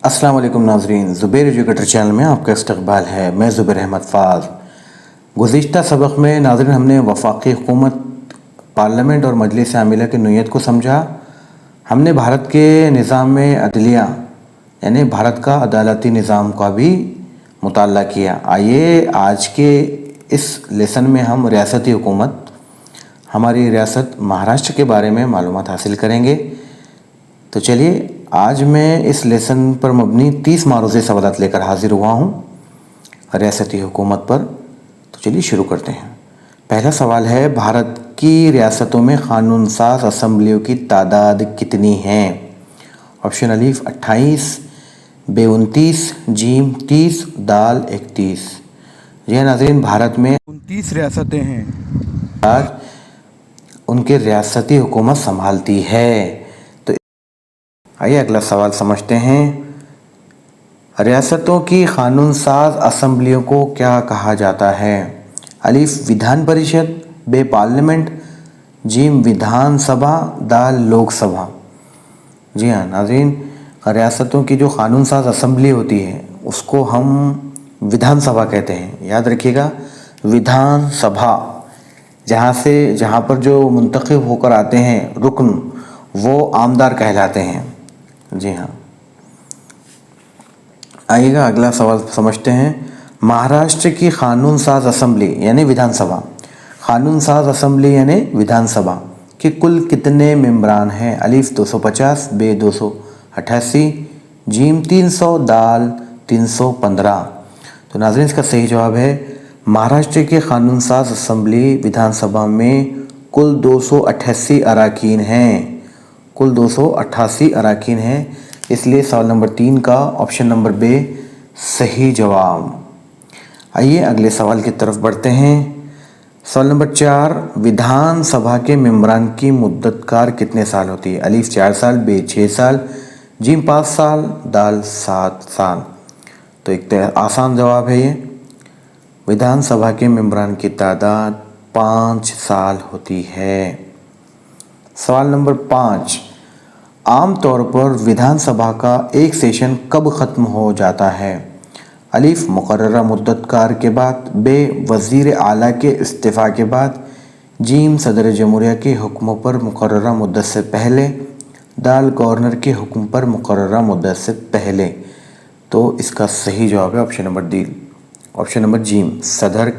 अस्सलाम वालेकुम नाज़रीन, ज़ुबैर एजुकेटर चैनल में आपका इस्तक़बाल है। मैं ज़ुबैर अहमद फ़ाज़। गुज़िश्ता सबक में नाज़रीन हमने वफ़ाक़ी हुकूमत, पार्लियामेंट और मजलिस आमिला की नोयत को समझा। हमने भारत के निज़ाम अदलिया यानी भारत का अदालती निज़ाम का भी मुताला किया। आइए आज के इस लेसन में हम रियासती हुकूमत, हमारी रियासत महाराष्ट्र के बारे में मालूमात हासिल करेंगे। तो चलिए आज मैं इस लेसन पर मबनी 30 मारूज़े सवालात लेकर हाज़िर हुआ हूँ रियासती हुकूमत पर। तो चलिए शुरू करते हैं। पहला सवाल है, भारत की रियासतों में क़ानून साज़ असम्बलियों की तादाद कितनी है? ऑप्शन अलीफ 28, बे 29, जीम 30, दाल 31। जी हाँ नाज़रीन, भारत में 29 रियासतें हैं। आज उनके रियासती हुकूमत संभालती है। तो आइए अगला सवाल समझते हैं। रियासतों की क़ानून साज़ असम्बलियों को क्या कहा जाता है? अलीफ विधान परिषद, बे पार्लियामेंट, जीम विधान सभा, दाल लोकसभा। जी हाँ नाज़रीन, रियासतों की जो क़ानून साज़ असम्बली होती है उसको हम विधान सभा कहते हैं। याद रखिएगा, विधान सभा, जहाँ पर जो मुंतखब होकर आते हैं रुकन, वो आमदार कहलाते हैं। जी हाँ, आइएगा अगला सवाल समझते हैं। महाराष्ट्र की क़ानून साज़ असम्बली यानी विधानसभा, क़ानून साज़ असम्बली यानी विधानसभा के कुल कितने मेंबरान हैं? अलीफ 250, बे 288, जीम 300, दाल 315। तो नाज़रीन इसका सही जवाब है, महाराष्ट्र के क़ानून साज़ असम्बली विधानसभा में कुल 288 अरकान हैं। कुल 288 अरकान हैं, इसलिए सवाल नंबर 3 का ऑप्शन नंबर बे सही जवाब। आइए अगले सवाल की तरफ बढ़ते हैं। सवाल नंबर 4, विधान सभा के मेंबरान की मुद्दतकार कितने साल होती है? अलीफ 4 साल, बे 6 साल, जीम 5 साल, दाल 7 साल। तो एक आसान जवाब है ये, विधान सभा के मेंबरान की तादाद 5 साल होती है। सवाल नंबर 5, आम तौर पर विधानसभा का एक सेशन कब ख़त्म हो जाता है? अलीफ मुकर्ररा मुद्दतकार के बाद, बे वज़ीर आला के इस्तीफ़ा के बाद, जीम सदर जमहूरिया के हुक्म पर मुकर्ररा मुद्दत से पहले, दाल गवर्नर के हुक्म पर मुकर्ररा मुद्दत से पहले। तो इसका सही जवाब है option number D, option number gym, सदर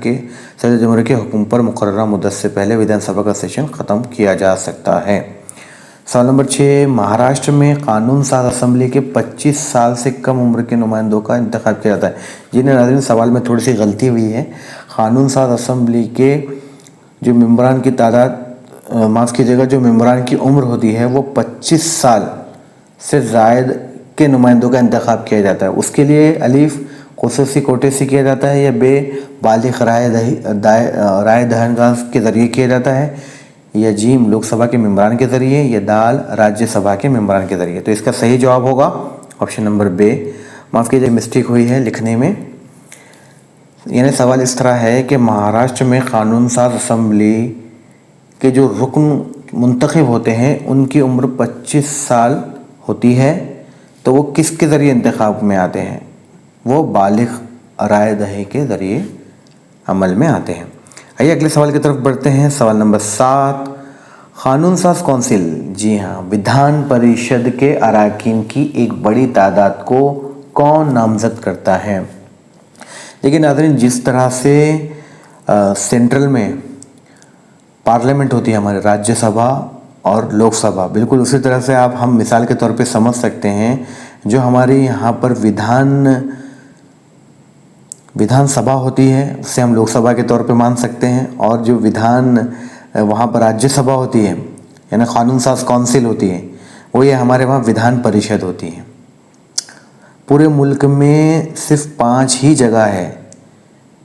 जमहूरिया के हुक्म पर मुकर्ररा मुद्दत से पहले विधानसभा का सेशन ख़त्म किया जा सकता है। सवाल नंबर 6, महाराष्ट्र में क़ानून साज़ असम्बली के 25 साल से कम उम्र के नुमाइंदों का इंतखाब किया जाता है। जी नाज़रीन, सवाल में थोड़ी सी गलती हुई है। क़ानून साज़ असम्बली के जो मेंबरान की तादाद, माफ़ कीजिएगा, जो मेंबरान की उम्र होती है वो 25 साल से ज़ायद के नुमाइंदों का इंतखाब किया जाता है। उसके लिए अलीफ खुसूसी कोटे से किया जाता है, या बे बालिग़ राय दहिंदा के ज़रिए किया जाता है, या जीम लोकसभा के मेंबरान के ज़रिए, या दाल राज्यसभा के मेंबरान के ज़रिए। तो इसका सही जवाब होगा ऑप्शन नंबर बे। माफ़ कीजिए, मिस्टेक हुई है लिखने में। यानी सवाल इस तरह है कि महाराष्ट्र में क़ानून साज़ असम्बली के जो रुकन मुंतखब होते हैं उनकी उम्र 25 साल होती है। तो वो किसके ज़रिए इंतखाब में आते हैं? वो बालिग़ राय दही के ज़रिए अमल में आते हैं। आइए अगले सवाल की तरफ बढ़ते हैं। सवाल नंबर 7, क़ानून साज़ कौंसिल, जी हाँ, विधान परिषद के अरकान की एक बड़ी तादाद को कौन नामज़द करता है? देखिए नाज़रीन, जिस तरह से सेंट्रल में पार्लियामेंट होती है हमारे, राज्यसभा और लोकसभा, बिल्कुल उसी तरह से हम मिसाल के तौर पे समझ सकते हैं, जो हमारे यहाँ पर विधानसभा होती है उसे हम लोकसभा के तौर पे मान सकते हैं, और जो वहाँ पर राज्यसभा होती है यानी क़ानून साज़ कौंसिल होती है, वो ये हमारे वहाँ विधान परिषद होती है। पूरे मुल्क में सिर्फ 5 ही जगह है,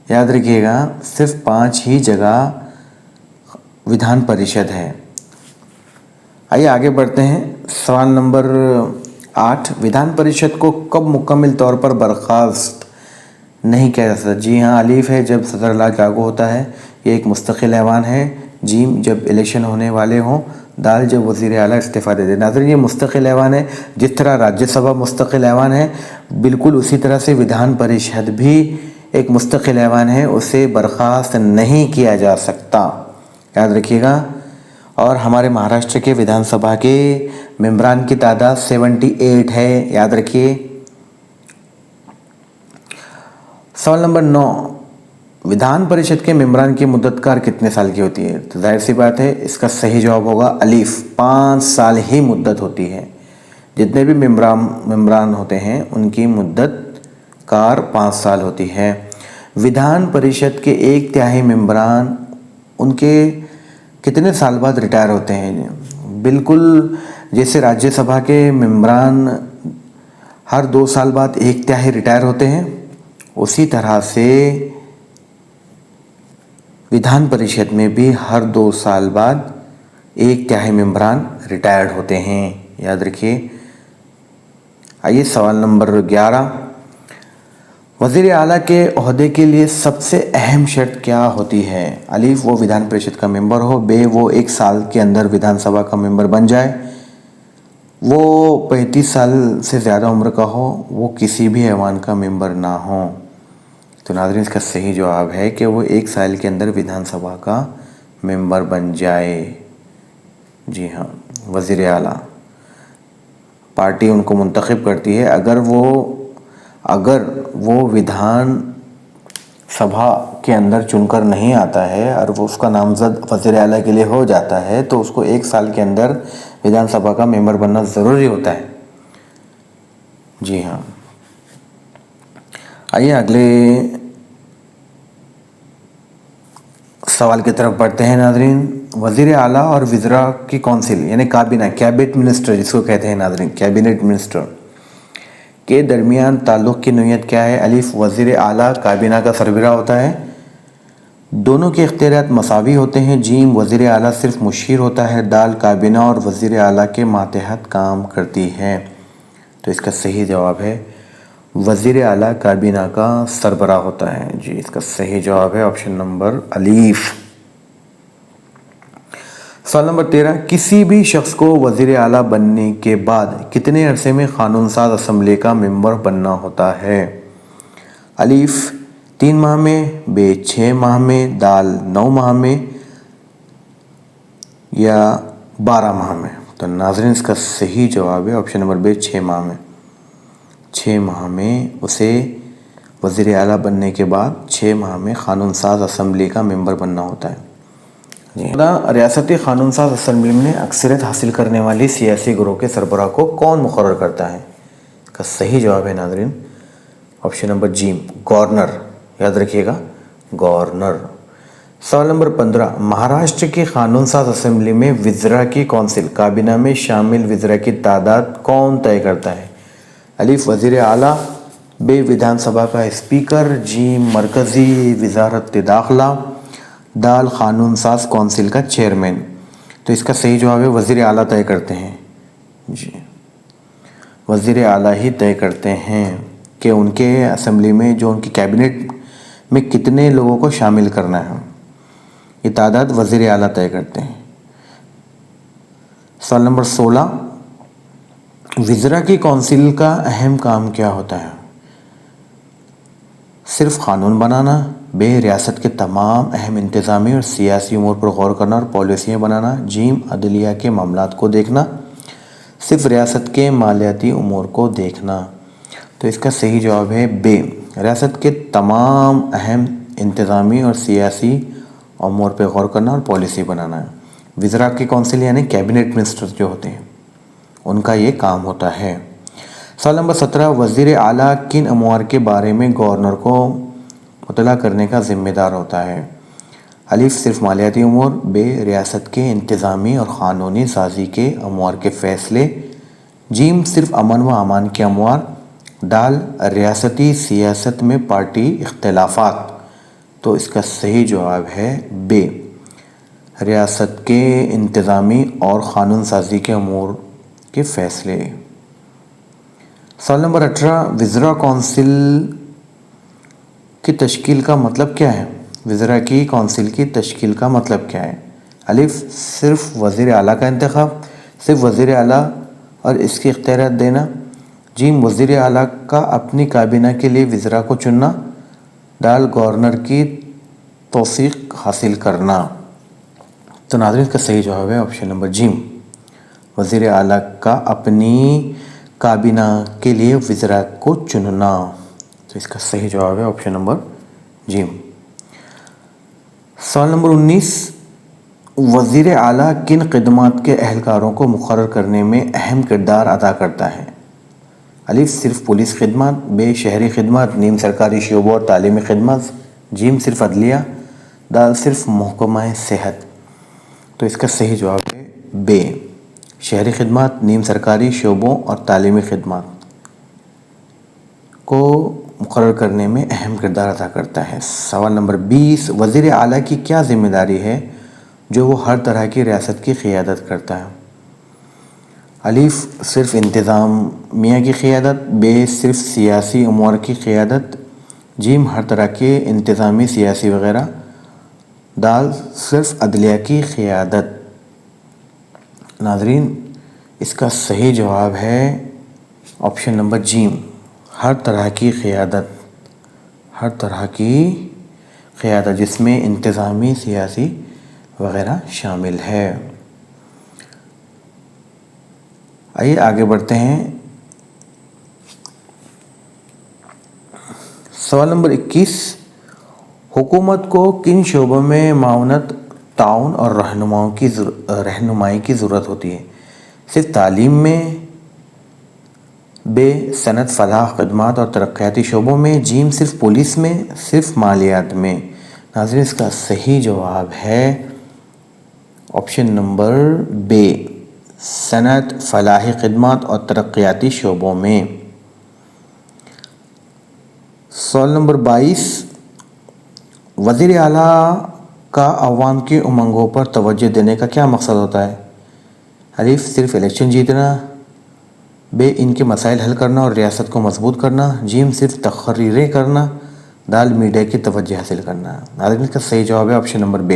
याद रखिएगा, सिर्फ 5 ही जगह विधान परिषद है। आइए आगे बढ़ते हैं। सवाल नंबर 8, विधान परिषद को कब मुकम्मल तौर पर बर्खास्त नहीं किया जा सकता? जी हाँ, अलीफ है जब सदर लागू होता है, ये एक मुस्तकिल ऐवान है। जीम जब इलेक्शन होने वाले हों, दाल जब वज़ीर आला इस्तीफ़ा दे दे। नाज़रीन, ये मुस्तक़िल ऐवान है। जिस तरह राज्यसभा मुस्तक़िल ऐवान है, बिल्कुल उसी तरह से विधान परिषद भी एक मुस्तक़िल ऐवान है, उसे बर्खास्त नहीं किया जा सकता, याद रखिएगा। और हमारे महाराष्ट्र के विधानसभा के मेंबरान की तादाद 78 है, याद रखिए। सवाल नंबर 9, विधान परिषद के मेंबरान की मुद्दत कार कितने साल की होती है? तो जाहिर सी बात है, इसका सही जवाब होगा अलीफ, 5 साल ही मुद्दत होती है। जितने भी मेंबरान होते हैं उनकी मुद्दत कार 5 साल होती है। विधान परिषद के 1/3 मेंबरान उनके कितने साल बाद रिटायर होते हैं? बिल्कुल जैसे राज्यसभा के मेंबरान हर 2 साल बाद 1/3 रिटायर होते हैं, उसी तरह से विधान परिषद में भी हर 2 साल बाद 1/3 मेंबरान रिटायर्ड होते हैं, याद रखिए। आइए सवाल नंबर 11, वज़ीर आला के ओहदे के लिए सबसे अहम शर्त क्या होती है? अलीफ, वो विधान परिषद का मेंबर हो। बे, वो 1 साल के अंदर विधानसभा का मेंबर बन जाए। वो 35 साल से ज़्यादा उम्र का हो। वो किसी भी ऐवान का मेंबर ना हो। तो नाज़रीन, इसका सही जवाब है कि वो 1 साल के अंदर विधानसभा का मेंबर बन जाए। जी हाँ, वज़ीर आला, पार्टी उनको मुंतखब करती है। अगर वो विधान सभा के अंदर चुनकर नहीं आता है और वो उसका नामज़द वज़ीर आला के लिए हो जाता है, तो उसको 1 साल के अंदर विधानसभा का मेंबर बनना ज़रूरी होता है। जी हाँ, आइए अगले सवाल की तरफ बढ़ते हैं। नाज़रीन, वज़ीर आला और वज़रा की कौंसिल यानी काबीना, कैबिनेट मिनिस्टर जिसको कहते हैं नाज़रीन, कैबिनेट मिनिस्टर के दरमियान ताल्लुक़ की नोयत क्या है? अलीफ, वज़ीर आला काबीना का सरबराह होता है। दोनों के इख्तियारात मसावी होते हैं। जीम, वज़ीर आला सिर्फ मुशीर होता है। दाल, काबीना और वज़ीर आला के मातहत काम करती है। तो इसका सही जवाब है वज़ीर आला काबीना का सरबराह होता है। जी, इसका सही जवाब है ऑप्शन नंबर अलीफ। सवाल नंबर 13, किसी भी शख्स को वज़ीर आला बनने के बाद कितने अरसे में कानून साज असम्बली का मेंबर बनना होता है? अलीफ, 3 माह में। बे, 6 माह में। दाल, 9 माह में या 12 माह में। तो नाज़रीन, इसका सही जवाब है ऑप्शन नंबर बे, 6 माह में। 6 माह में उसे वज़ीर आला बनने के बाद 6 माह में कानून साज असम्बली का मेंबर बनना होता है। रियासती कानून साज असम्बली में अक्सरियत हासिल करने वाली सियासी ग्रोह के सरबराह को कौन मुकर्रर करता है? इसका सही जवाब है नाज़रीन ऑप्शन नंबर जी, गवर्नर, याद रखिएगा, गवर्नर। सवाल नंबर 15, महाराष्ट्र की कानून साज असम्बली में वज़रा की कौंसिल, काबीना में शामिल वज़रा की तादाद कौन तय करता है? अलीफ, वज़ीर आला। बे, विधानसभा का स्पीकर। जी, मरकज़ी वज़ारत दाखिला। दाल, कानून साज कौंसिल का चेयरमैन। तो इसका सही जवाब है वज़ीर आला तय करते हैं। जी, वज़ीर आला ही तय करते हैं कि उनके असम्बली में जो उनकी कैबिनेट में कितने लोगों को शामिल करना है, ये तादाद वज़ीर आला तय करते हैं। सवाल नंबर 16, वज़रा की कौंसिल का अहम काम क्या होता है? सिर्फ कानून बनाना। बे, रियासत के तमाम अहम इंतज़ामी और सियासी उमूर पर गौर करना और पॉलिसियाँ बनाना। जीम, अदलिया के मामलात को देखना। सिर्फ रियासत के मालियाती उमूर को देखना। तो इसका सही जवाब है बे, रियासत के तमाम अहम इंतज़ामी और सियासी उमूर पर गौर करना और पॉलिसी बनाना है। वज़रा की कौंसिल यानी कैबिनेट मिनिस्टर जो होते हैं, उनका ये काम होता है। सवाल नंबर 17, वज़ीर आला किन अमवार के बारे में गवर्नर को मुतला करने का ज़िम्मेदार होता है? अलीफ, सिर्फ मालियाती उमूर। बे, रियासत के इंतज़ामी और क़ानूनी साजी के अमवार के फ़ैसले। जीम, सिर्फ अमन व अमान के अमवार। दाल, रियासती सियासत में पार्टी इख्तिलाफ़ात। तो इसका सही जवाब है बे, रियासत के इंतज़ामी और क़ानून साजी के अमूर के फ़ैसले। सवाल नंबर 18, वज़रा कौंसिल की तश्कील का मतलब क्या है? वज़रा की कौंसिल की तश्कील का मतलब क्या है? الف صرف وزیر اعلیٰ کا انتخاب، صرف وزیر اعلیٰ اور اس کی اختیارات دینا، جیم وزیر اعلیٰ کا اپنی کابینہ کے لیے وزراء کو چننا، دال گورنر کی توثیق حاصل کرنا۔ تو ناظرین اس کا صحیح جواب ہے آپشن نمبر جیم، وزیر اعلیٰ کا اپنی کابینہ کے لیے وزراء کو چننا۔ تو اس کا صحیح جواب ہے آپشن نمبر جیم۔ سوال نمبر 19، وزیر اعلیٰ کن خدمات کے اہلکاروں کو مقرر کرنے میں اہم کردار ادا کرتا ہے؟ الف صرف پولیس خدمات، ب شہری خدمات، نیم سرکاری شعبوں اور تعلیمی خدمات، جیم صرف عدلیہ، دال صرف محکمہ صحت۔ تو اس کا صحیح جواب ہے ب شہری خدمات، نیم سرکاری شعبوں اور تعلیمی خدمات کو مقرر کرنے میں اہم کردار ادا کرتا ہے۔ سوال نمبر 20، وزیر اعلیٰ کی کیا ذمہ داری ہے جو وہ ہر طرح کی ریاست کی قیادت کرتا ہے؟ الف صرف انتظامیہ کی قیادت، ب صرف سیاسی امور کی قیادت، جیم ہر طرح کے انتظامی سیاسی وغیرہ، دال صرف عدلیہ کی قیادت۔ ناظرین اس کا صحیح جواب ہے آپشن نمبر جیم، ہر طرح کی قیادت، ہر طرح کی قیادت جس میں انتظامی سیاسی وغیرہ شامل ہے۔ آئیے آگے بڑھتے ہیں۔ سوال نمبر 21، حکومت کو کن شعبوں میں معاونت، تعاون اور رہنمائی کی ضرورت ہوتی ہے؟ صرف تعلیم میں، ب صنعت، فلاح، خدمات اور ترقیاتی شعبوں میں، جیم صرف پولیس میں، صرف مالیات میں۔ ناظرین اس کا صحیح جواب ہے آپشن نمبر ب صنعت، فلاحی خدمات اور ترقیاتی شعبوں میں۔ سوال نمبر 22، وزیر اعلیٰ کا عوام کی امنگوں پر توجہ دینے کا کیا مقصد ہوتا ہے؟ الف صرف الیکشن جیتنا، ب ان کے مسائل حل کرنا اور ریاست کو مضبوط کرنا، جیم صرف تقریریں کرنا، دال میڈیا کی توجہ حاصل کرنا۔ ناظرین اس کا صحیح جواب ہے آپشن نمبر ب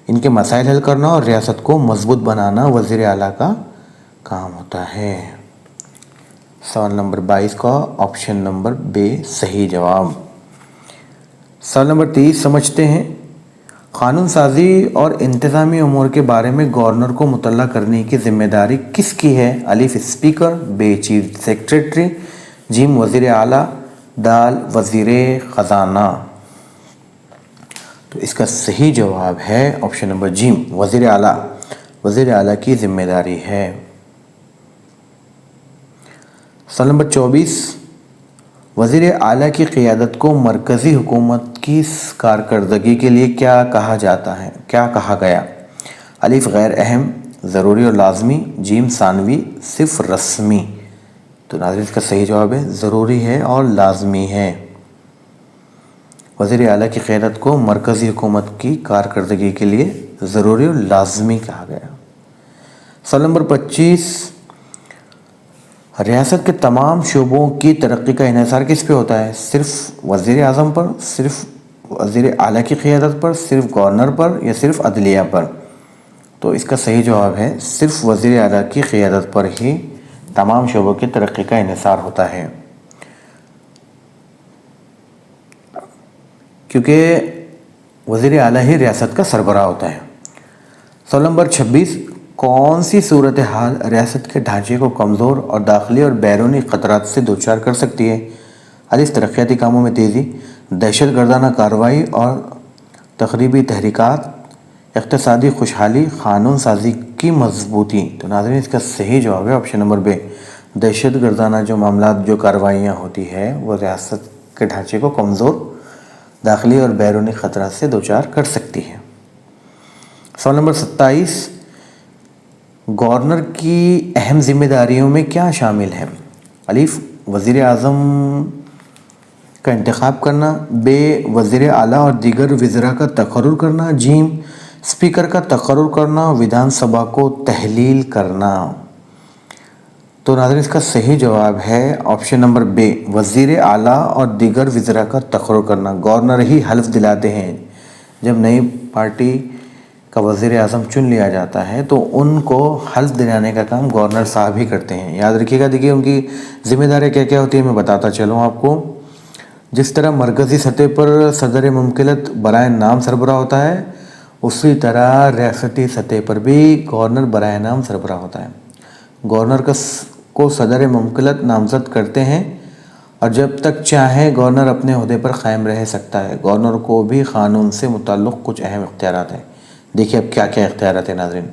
ان کے مسائل حل کرنا اور ریاست کو مضبوط بنانا وزیر اعلیٰ کا کام ہوتا ہے۔ سوال نمبر 22 کا آپشن نمبر ب صحیح جواب۔ سوال نمبر 23 سمجھتے ہیں، قانون سازی اور انتظامی امور کے بارے میں گورنر کو مطلع کرنے کی ذمہ داری کس کی ہے؟ الف اسپیکر، ب چیف سیکریٹری، جیم وزیر اعلیٰ، دال وزیر خزانہ۔ تو اس کا صحیح جواب ہے آپشن نمبر جیم، وزیر اعلیٰ، وزیر اعلیٰ کی ذمہ داری ہے۔ سوال نمبر 24، وزیر اعلیٰ کی قیادت کو مرکزی حکومت کی کارکردگی کے لیے کیا کہا گیا؟ الف غیر اہم، ضروری اور لازمی، جیم ثانوی، صرف رسمی۔ تو ناظرین اس کا صحیح جواب ہے ضروری ہے اور لازمی ہے۔ وزیر اعلیٰ کی قیادت کو مرکزی حکومت کی کارکردگی کے لیے ضروری اور لازمی کہا گیا۔ سوال نمبر 25، ریاست کے تمام شعبوں کی ترقی کا انحصار کس پہ ہوتا ہے؟ صرف وزیر اعظم پر، صرف وزیر اعلیٰ کی قیادت پر، صرف گورنر پر یا صرف عدلیہ پر؟ تو اس کا صحیح جواب ہے صرف وزیر اعلیٰ کی قیادت پر ہی تمام شعبوں کی ترقی کا انحصار ہوتا ہے، کیونکہ وزیر اعلیٰ ہی ریاست کا سربراہ ہوتا ہے۔ سوال نمبر 26، کون سی صورتحال ریاست کے ڈھانچے کو کمزور اور داخلی اور بیرونی خطرات سے دوچار کر سکتی ہے؟ الف ترقیاتی کاموں میں تیزی، دہشت گردانہ کارروائی اور تخریبی تحریکات، اقتصادی خوشحالی، قانون سازی کی مضبوطی۔ تو ناظرین اس کا صحیح جواب ہے آپشن نمبر ب دہشت گردانہ جو معاملات، جو کارروائیاں ہوتی ہے وہ ریاست کے ڈھانچے کو کمزور، داخلی اور بیرونی خطرات سے دوچار کر سکتی ہے۔ سوال نمبر 27، گورنر کی اہم ذمہ داریوں میں کیا شامل ہے؟ الف وزیر اعظم کا انتخاب کرنا، ب وزیر اعلیٰ اور دیگر وزراء کا تقرر کرنا، جیم اسپیکر کا تقرر کرنا، ودھان سبھا کو تحلیل کرنا۔ تو ناظرین اس کا صحیح جواب ہے آپشن نمبر ب وزیر اعلیٰ اور دیگر وزراء کا تقرر کرنا۔ گورنر ہی حلف دلاتے ہیں جب نئی پارٹی का वज़ीर आज़म चुन लिया जाता है तो उनको हल्फ दिलाने का काम गवर्नर साहब ही करते हैं। याद रखिएगा। देखिए उनकी जिम्मेदारियाँ क्या क्या होती है मैं बताता चलूँ आपको। जिस तरह मरकज़ी सतह पर सदर मुमकिलत बराए नाम सरबराह होता है, उसी तरह रियासती सतह पर भी गवर्नर बराए नाम सरबराह होता है। गवर्नर को सदर मुमकिलत नामज़द करते हैं और जब तक चाहे गवर्नर अपने ओहदे पर कायम रह सकता है। गवर्नर को भी क़ानून से मुताल्लिक़ कुछ अहम इख्तियारात हैं। देखिए अब क्या क्या इख्तियारात हैं नाज़रीन।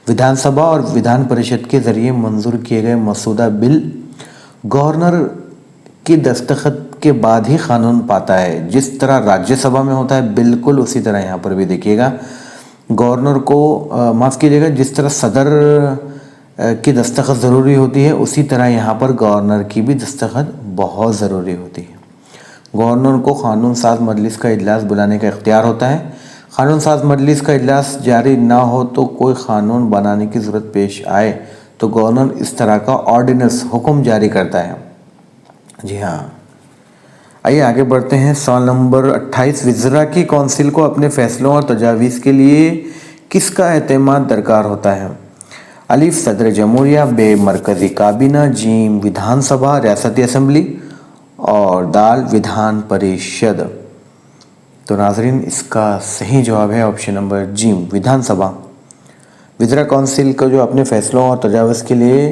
विधानसभा और विधान परिषद के ज़रिए मंजूर किए गए मसूदा बिल गवर्नर की दस्तखत के बाद ही कानून पाता है। जिस तरह राज्यसभा में होता है बिल्कुल उसी तरह यहाँ पर भी देखिएगा गवर्नर को माफ़ कीजिएगा, जिस तरह सदर की दस्तखत ज़रूरी होती है उसी तरह यहाँ पर गवर्नर की भी दस्तखत बहुत ज़रूरी होती है। गवर्नर को क़ानून साज मजलिस का इजलास बुलाने का इख्तियार होता है। क़ानून साज मजलिस का इजलास जारी ना हो तो कोई क़ानून बनाने की ज़रूरत पेश आए तो गवर्नर इस तरह का ऑर्डिनेंस हुक्म जारी करता है। जी हाँ, आइए आगे बढ़ते हैं। सवाल नंबर 28, वज़रा की कौंसिल को अपने फ़ैसलों और तजावीज़ के लिए किसका एतमाद दरकार होता है? अलिफ सदर जमहूरिया, बे मरकज़ी काबीना, जीम विधानसभा रियासती असम्बली और दाल विधान परिषद। तो नाज़रीन इसका सही जवाब है ऑप्शन नंबर जीम विधानसभा। वज़रा कौंसिल को जो अपने फ़ैसलों और तजावीज़ के लिए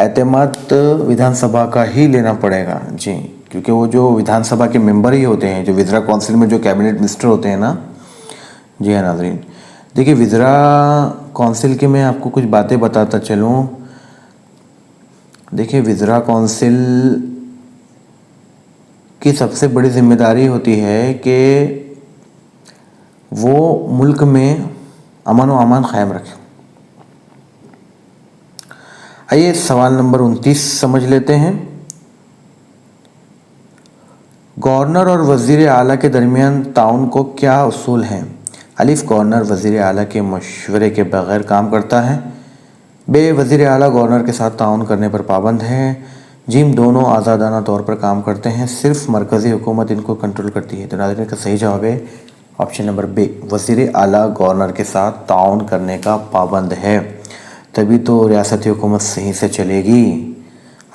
एतमाद विधानसभा का ही लेना पड़ेगा। जी, क्योंकि वो जो विधानसभा के मेंबर ही होते हैं, जो वज़रा कौंसिल में जो कैबिनेट मिनिस्टर होते हैं ना। जी हाँ नाज़रीन, देखिए वज़रा कौंसिल की मैं आपको कुछ बातें बताता चलूँ। देखिए वज़रा कौंसिल की सबसे बड़ी जिम्मेदारी होती है कि वो मुल्क में अमन व अमान क़ायम रखे। आइए सवाल नंबर 29 समझ लेते हैं। गवर्नर और वज़ीर आला के दरमियान ताउन को क्या उसूल हैं? अलिफ गवर्नर वज़ीर आला के मशवरे के बगैर काम करता है। बे वज़ीर आला गवर्नर के साथ ताउन करने पर पाबंद है। जीम दोनों आज़ादाना तौर पर काम करते हैं, सिर्फ मरकज़ी हुकूमत इनको कंट्रोल करती है। तो नाज़रीन का सही जवाब है ऑप्शन नंबर बे, वज़ीर आला गवर्नर के साथ ताउन करने का पाबंद है, तभी तो रियासती हुकूमत सही से चलेगी।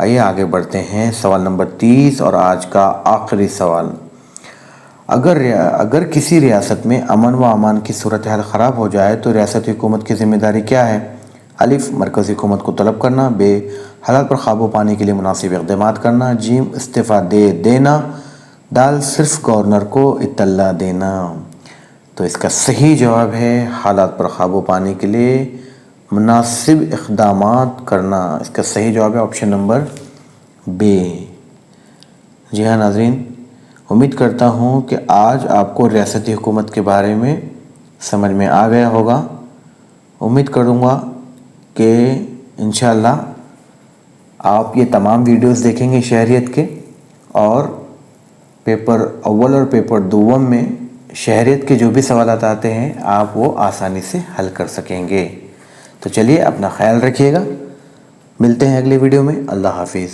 आइए आगे बढ़ते हैं। सवाल नंबर 30 और आज का आखिरी सवाल। अगर किसी रियासत में अमन व अमान की सूरत हाल ख़राब हो जाए तो रियासती हुकूमत की ज़िम्मेदारी क्या है? अलिफ मरकज़ी हुकूमत को तलब करना, बे हालात पर काबू पाने के लिए मुनासिब इक़दामात करना, जीम इस्तीफ़ा दे देना, दाल सिर्फ गवर्नर को इत्तला देना। तो इसका सही जवाब है हालात पर काबू पाने के लिए मुनासिब इक़दामात करना। इसका सही जवाब है ऑप्शन नंबर बे। जी हाँ नाज़रीन, उम्मीद करता हूँ कि आज आपको रियासती हुकूमत के बारे में समझ में आ गया होगा। उम्मीद करूँगा कि इंशाअल्लाह आप ये तमाम वीडियोस देखेंगे शहरियत के, और पेपर अव्वल और पेपर दोम में शहरियत के जो भी सवालात आते हैं आप वो आसानी से हल कर सकेंगे। तो चलिए अपना ख्याल रखिएगा, मिलते हैं अगले वीडियो में। अल्लाह हाफिज़।